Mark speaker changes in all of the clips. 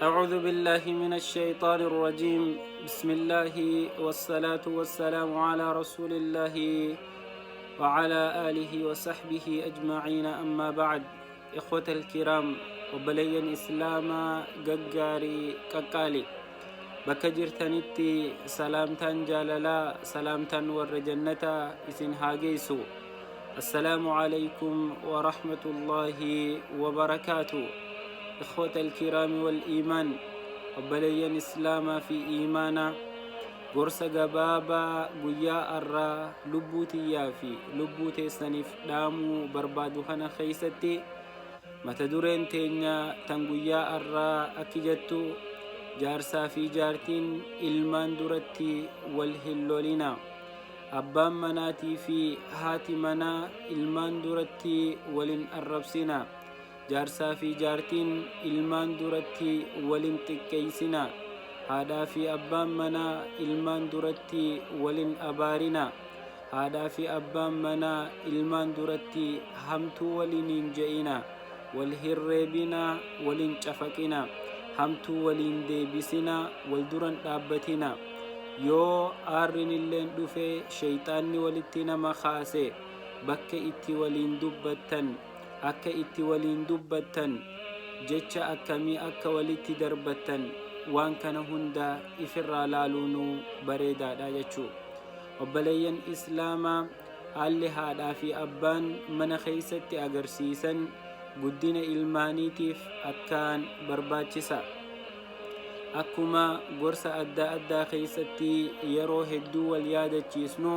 Speaker 1: أعوذ بالله من الشيطان الرجيم. بسم الله والصلاة والسلام على رسول الله وعلى آله وصحبه أجمعين، أما بعد. إخوة الكرام وبلي إسلام ققاري كقالي بكجر تنتي سلامتان جاللا سلامتان ورجنتا إسن هاجيسو. السلام عليكم ورحمة الله وبركاته. إخوة الكرام والإيمان وبلي إسلام في إيمانا قرص قبابا قياء الرا لبوتي يافي لبوتي سنف دامو بربادو خنا خيستي متدورين تينيا تنقياء الرا أكجتو جارسا في جارتين إلمان درتي والهلولينا أبام مناتي في هاتي منا إلمان درتي ولن الربسنا جارسا في جارتين إلمان درتي ولن تكيسنا هذا في أبام منا إلمان درتي ولن أبارنا هذا في أبام منا إلمان درتي همتو ولن جئنا والهربنا ولن شفكنا همتو ولن ديبسنا والدرن دابتنا يو آرن اللين دفي شيطاني ولتنا مخاسي بك إتي ولن دبتن akka itti waliin dubbattan jecha akkamii akka walitti darbattan waan kana hunda ifirraa laaluunu bareedaadha jechuu. Obboleeyyan islaamaa haalli haadhaa fi abbaan mana keessatti agarsiisan guddina ilmaaniitiif akkaan barbaachisa. Akkuma gorsa adda addaa keessatti yeroo hedduu wal yaadachiisnu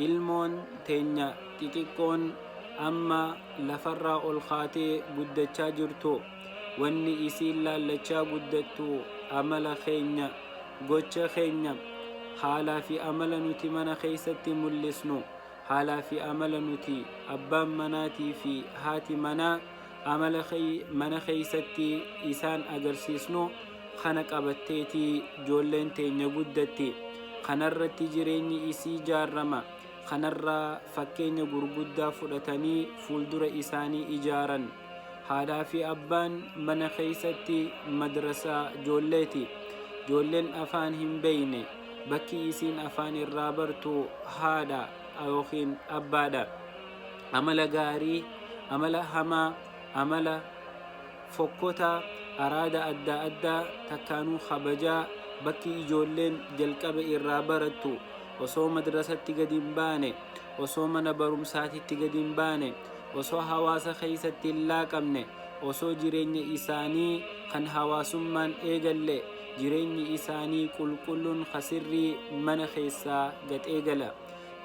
Speaker 1: ilmoon teenya xixiqqoon amma lafarraa ol kaatee guddachaa jirtu wanni isiin laallachaa guddattu amala keenya gocha keenya haalaa fi amala nuti mana keessatti mul'isnu haalaa fi amala nuti abbaan manaatii fi haati manaa amala mana keessatti isaan agarsiisnu kana qabatteetii ijoolleen teenya guddatti. Kanarratti jireenyi isii jaarrama. Kanarraa fakkeenya gurguddaa fudhatanii fuuldura isaanii ijaaran. Haadhaa fi abbaan mana keessatti madrasaa ijoolleeti. Ijoolleen afaan hin beeyne bakki isiin afaan irraa bartu haadha yookiin abbaadha. Amala gaarii, amala hamaa, amala fokkotaa, araada adda addaa takkaanuu kabajaa bakki ijoolleen jalqaba irraa barattu osoo madrasatti gadi hin baane, osoo mana barumsaatitti gadi hin baane, osoo hawaasa keessatti hin laaqamne, osoo jireenya isaanii kan hawaasummaan eegalle jireenyi isaanii qulqulluun khasirrii mana keessaa gad eegala.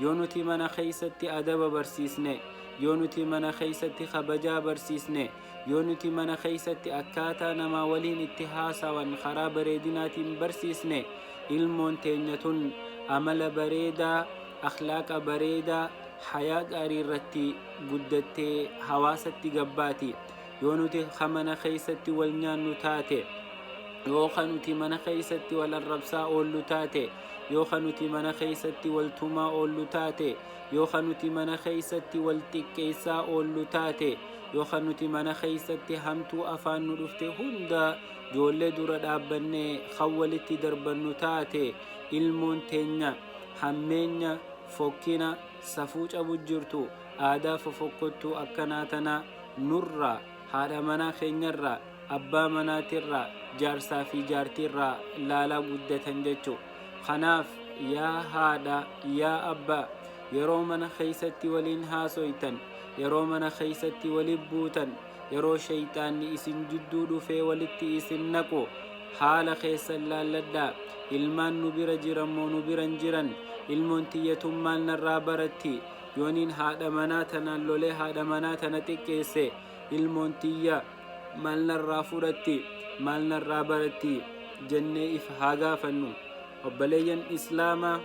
Speaker 1: Yoo nuti mana keessatti adaba barsiisne, yoo nuti mana keessatti kabajaa barsiisne, yoo nuti mana keessatti akkaataa namaa waliin itti haasawan karaa bareedinaatiin barsiisne, ilmoon teenya tun amala bareedaa, akhlaaqa bareedaa, hayaa gaarii irratti guddattee hawaasatti gabbaati. Yoo nuti mana keessatti wal nyaannu taate, yoo nuti mana keessatti wal arrabsaa oollu taate, yoo nuti mana keessatti wal tumaa oollu taate, yoo nuti mana keessatti wal xiqqeessaa oollu taate, yoo nuti mana keessatti hamtuu afaan nu dhufte hunda ijoollee dura dhaabbannee kan walitti darbannu taate, ilmoon teenya hammeenya, fokkina, safuu cabu jirtu, aadaa fofokkottuu akkanaa tana nurraa, haadha manaa keenyarraa, abbaa manaatirraa, jaarsaa fi jaartiirraa laalaa guddatan jechuu. Kanaaf yaa haadha, yaa abbaa, yeroo mana keessatti waliin haasoytan, yeroo mana keessatti waliin buutan, yeroo shayxaanni isin jidduu dhufee walitti isin naqu haala keessan laalladhaa. Ilmaan nu bira jiran moo nu biran jiran, ilmoon tiyyatun maal narraa baratti, yooniin haadha manaa tanaan lolee haadha manaa tana xiqqeesse ilmoon tiyya maal narraa fudhatti, maal narraa baratti jennee if haa gaafannu. Obboleeyyan islaamaa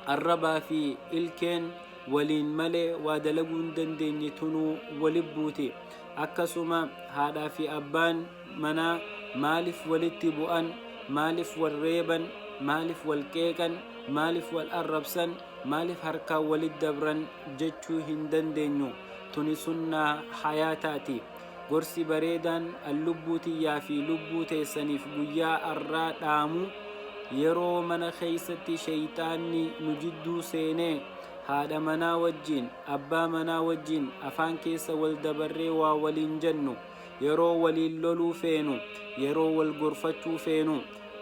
Speaker 1: arrabaa fi ilkeen waliin malee waa dalaguu hin dandeenye tunuu waliin buuti. Akkasuma haadhaa fi abbaan manaa maaliif walitti bu'an, maaliif wal reeban, maaliif wal qeeqan, maaliif wal arrabsan, maaliif harkaan walit dabran jechuu hin dandeenyu. Tuni sunnaa hayaataati. gorsi bareedaan lubbuu tiyyaa fi lubbuu teessaniif guyyaa arraa dhaamu yeroo mana keessatti shayxaanni nu jidduu seenee haadha manaa wajjin abbaa manaa wajjin afaan keessa wal dabarree waa waliin jennu yeroo waliin loluu feenu yeroo wal gorfachuu feenu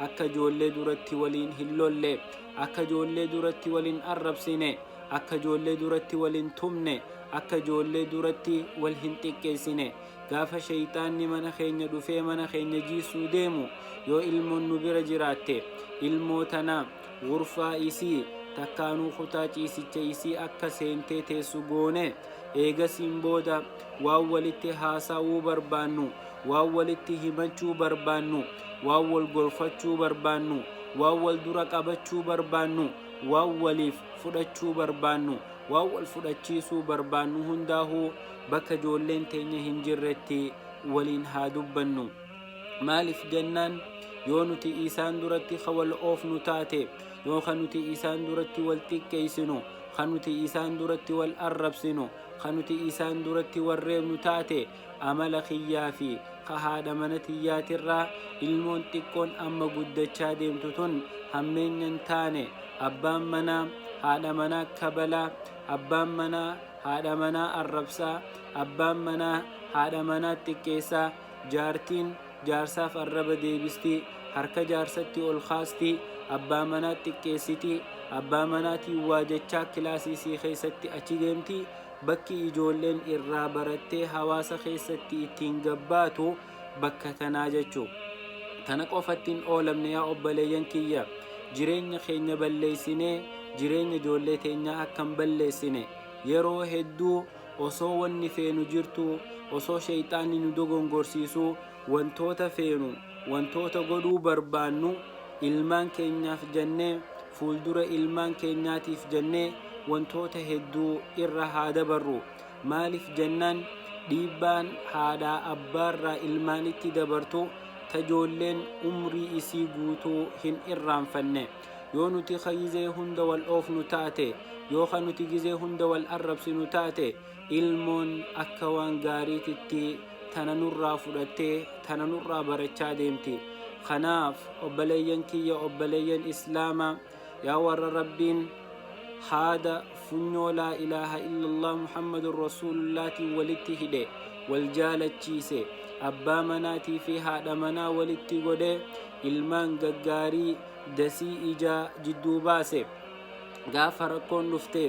Speaker 1: akka ijoollee duratti waliin hin lolle akka ijoollee duratti waliin arrabsine akka ijoollee duratti waliin tumne akka ijoollee duratti wal hin xiqqeessine gaafa shayxaanni mana keenya dhufee mana keenya jiisuu deemu yoo ilmoon nu bira jiraatte ilmoo tana gurfaa isii takkaanuu kutaa ciisicha isii akka seentee teessu goone eegasiin booda waan walitti haasa'uu barbaannu waan walitti himachuu barbaannu waan wal gorfachuu barbaannu waan wal dura qabachuu barbaannu waan waliif fudhachuu barbaannu waan wal fudhachiisuu barbaannu hundaahuu bakka ijoolleen teenya hin jirretti waliin haa dubbannu. maaliif jennaan yoo nuti isaan duratti wal oofnu taate yoo kan nuti isaan duratti wal xiqqeessinu kan nuti isaan duratti wal arrabsinu kan nuti isaan duratti wal reebnu taate amala kiyyaa fi haadha mana tiyyaatirraa ilmoon xiqqoon amma guddachaa deemtu tun hammeenyan taane abbaan manaa haadha manaa kabalaa abbaan manaa haadha manaa arrabsaa abbaan manaa haadha manaa xiqqeessaa jaartiin jaarsaaf arraba deebistii harka jaarsatti ol kaastii abbaa manaa xiqqeessitii abbaa manaatiin waa jechaa kilaasii keessatti achi deemtii bakki ijoolleen irraa barattee hawaasa keessatti ittiin gabbaatu bakka tanaa jechuu tana qofattiin oolamne yaa obboleeyyan kiyya jireenya keenya balleessinee jireenya ijoollee teenyaa akkan balleessine yeroo hedduu osoo wanni feenu jirtu osoo shayxaanni nu dogongorsiisu wantoota feenu wantoota godhuu barbaannu ilmaan keenyaaf jennee fuuldura ilmaan keenyaatiif jennee wantoota hedduu irra haa dabarru. maaliif jennaan dhiibbaan haadhaa abbaarraa ilmaanitti dabartu tajoolleen umrii isii guutuu hin irraanfanne yoo nuti gizee hunda wal oofnu taate yoo kan nuti gizee hunda wal arrabsinu taate ilmoon akka waan gaariititti tana nurraa fudhattee tana nurraa barachaa deemti. kanaaf obboleeyyan kiyya obboleeyyan islaamaa yaa warra rabbiin haada funyoo laa ilaaha illallah muhammadun rasuulullaatiin walitti hidhe wal jaalachiise abbaa manaatii fi haadha manaa walitti godhe ilmaan gaggaarii dasii ijaa jidduu baase gaafa rakkoon dhufte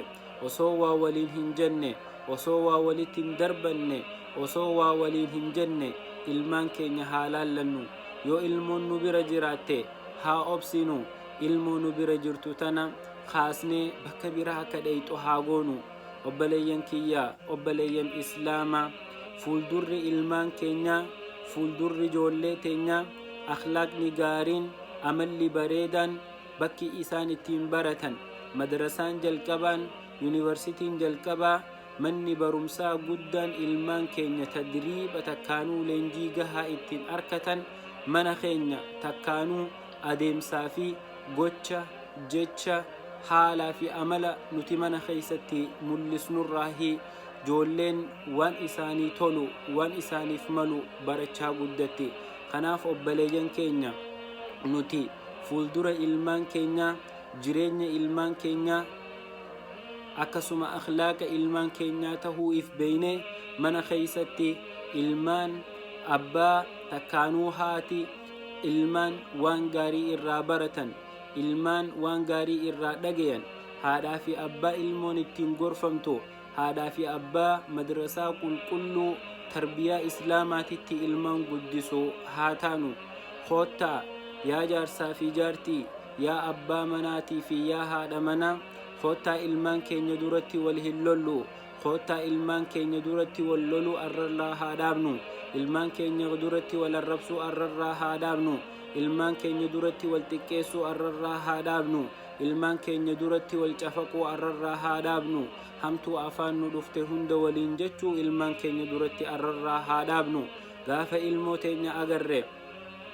Speaker 1: osoo waa waliin hin jenne osoo waa walitti hin darbanne osoo waa waliin hin jenne ilmaan keenya haa laallannu. yoo ilmoon nu bira jiraatte haa obsinu ilmoon nu bira jirtu tana kaasnee bakka biraa akka dhayxu haa goonu. obboleeyyan kiyya obboleeyyan islaamaa fuuldurri ilmaan keenyaa fuuldurri ijoollee teenyaa akhlaaqni gaariin amalli bareedaan bakki isaan ittiin baratan madrasaan jalqabaan yuunivarsiitiin jalqabaa manni barumsaa guddaan ilmaan keenya tadriiba takkaanuu leenjii gahaa ittiin arkatan mana keenya takkaanuu adeemsaa fi gocha jecha haalaa fi amala nuti mana keessatti mul'isnurraahi ijoolleen waan isaanii tolu waan isaaniif malu barachaa guddatti. kanaaf obboleeyyan keenya nuti fuuldura ilmaan keenyaa jireenya ilmaan keenyaa akkasuma akhlaaqa ilmaan keenyaa tahuu if beeyne mana keessatti ilmaan abbaa takkaanuu haati ilmaan waan gaarii irraa baratan ilmaan waan gaarii irraa dhagayan haadhaa fi abbaa ilmoon ittiin gorfamtu haadhaa fi abbaa madrasaa qulqulluu tarbiyaa islaamaatitti ilmaan guddisu haa taanu. koottaa yaa jaarsaa fi jaartii yaa abbaa manaatii fi yaa haadha manaa koottaa ilmaan keenya duratti wal hin lollu koottaa ilmaan keenya duratti wal loluu arrarraa haa dhaabnu ilmaan keenya duratti wal arrabsuu arrarraa haa dhaabnu ilmaan keenya duratti wal xiqqeessuu arrarraa haa dhaabnu ilmaan keenya duratti wal cafaquu arrarraa haa dhaabnu hamtuu afaan nu dhufte hunda waliin jechuu ilmaan keenya duratti arrarraa haa dhaabnu. gaafa ilmoo teenya agarre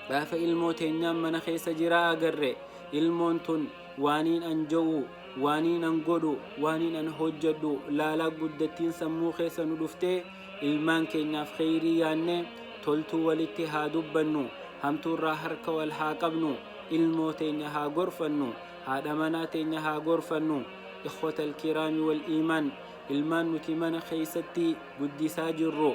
Speaker 1: gaafa ilmoo teenyaan mana keessa jiraa agarre ilmoon tun waaniin anja'u وانين انقدو وانين انهجدو لا لا قدتين سمو خيسا ندفته ilmaan keenyaaf khayrii yaanne toltuu walitti haa dubbannu hamtuurraa harka wal haa qabnu ilmoo teenya haa gorfannu haadha manaa teenya haa gorfannu ikhwata alkiraami wal iimaan ilmaan nuti mana keeysatti guddisaa jirru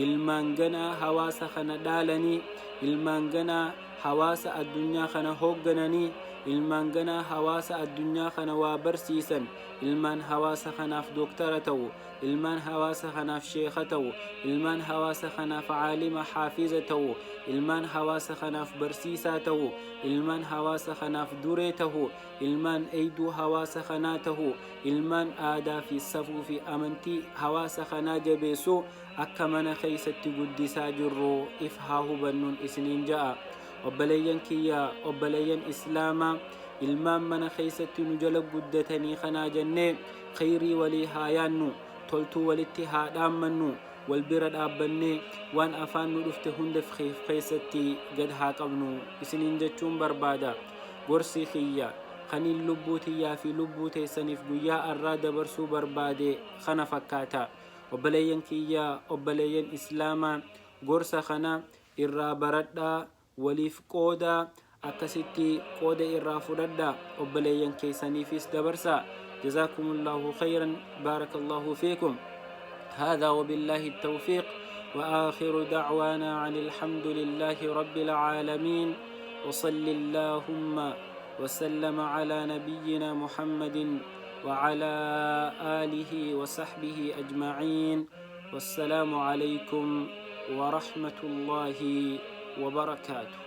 Speaker 1: ilmaan ganaa hawaasa kana dhaalanii ilmaan ganaa hawaasa addunyaa kana hooggananii ilmaan ganaa hawaasa addunyaa kana waa barsiisan ilmaan hawaasa kanaaf dooktara ta'u ilmaan hawaasa kanaaf sheekha ta'u ilmaan hawaasa kanaaf caalima xaafiza ta'u ilmaan hawaasa kanaaf barsiisaa ta'u ilmaan hawaasa kanaaf duree ta'u ilmaan eeyduu hawaasa kanaa ta'u ilmaan aadaa fi safuu fi amantii hawaasa kanaa jabeessu akka mana keeysatti guddisaa jirru if haa hubannuun isiniin ja'a obboleeyyan kiyya obboleeyyan islaamaa ilmaan mana keeysatti nu jala guddatanii kanaa jennee khayrii walii haa yaannu toltuu walitti haa dhaammannu wal bira dhaabbannee waan afaan nu dhufte hunda keeysatti gad haa qabnu isiniin jechuun barbaada gorsii kiyya kaniin lubbuu tiyyaa fi lubbuu teessaniif guyyaa arraa dabarsuu barbaade kana fakkaata obboleeyyan kiyya obboleeyyan islaamaa gorsa kana irraa baradhaa waliif qooda akkasitti qooda irraa fudhadhaa obboleeyyan keeysaniifis dabarsaa جزاكم الله خيرا بارك الله فيكم هذا وبالله التوفيق وآخر دعوانا عن الحمد لله رب العالمين وصل اللهم وسلم على نبينا محمد وعلى آله وصحبه أجمعين والسلام عليكم ورحمة الله وبركاته.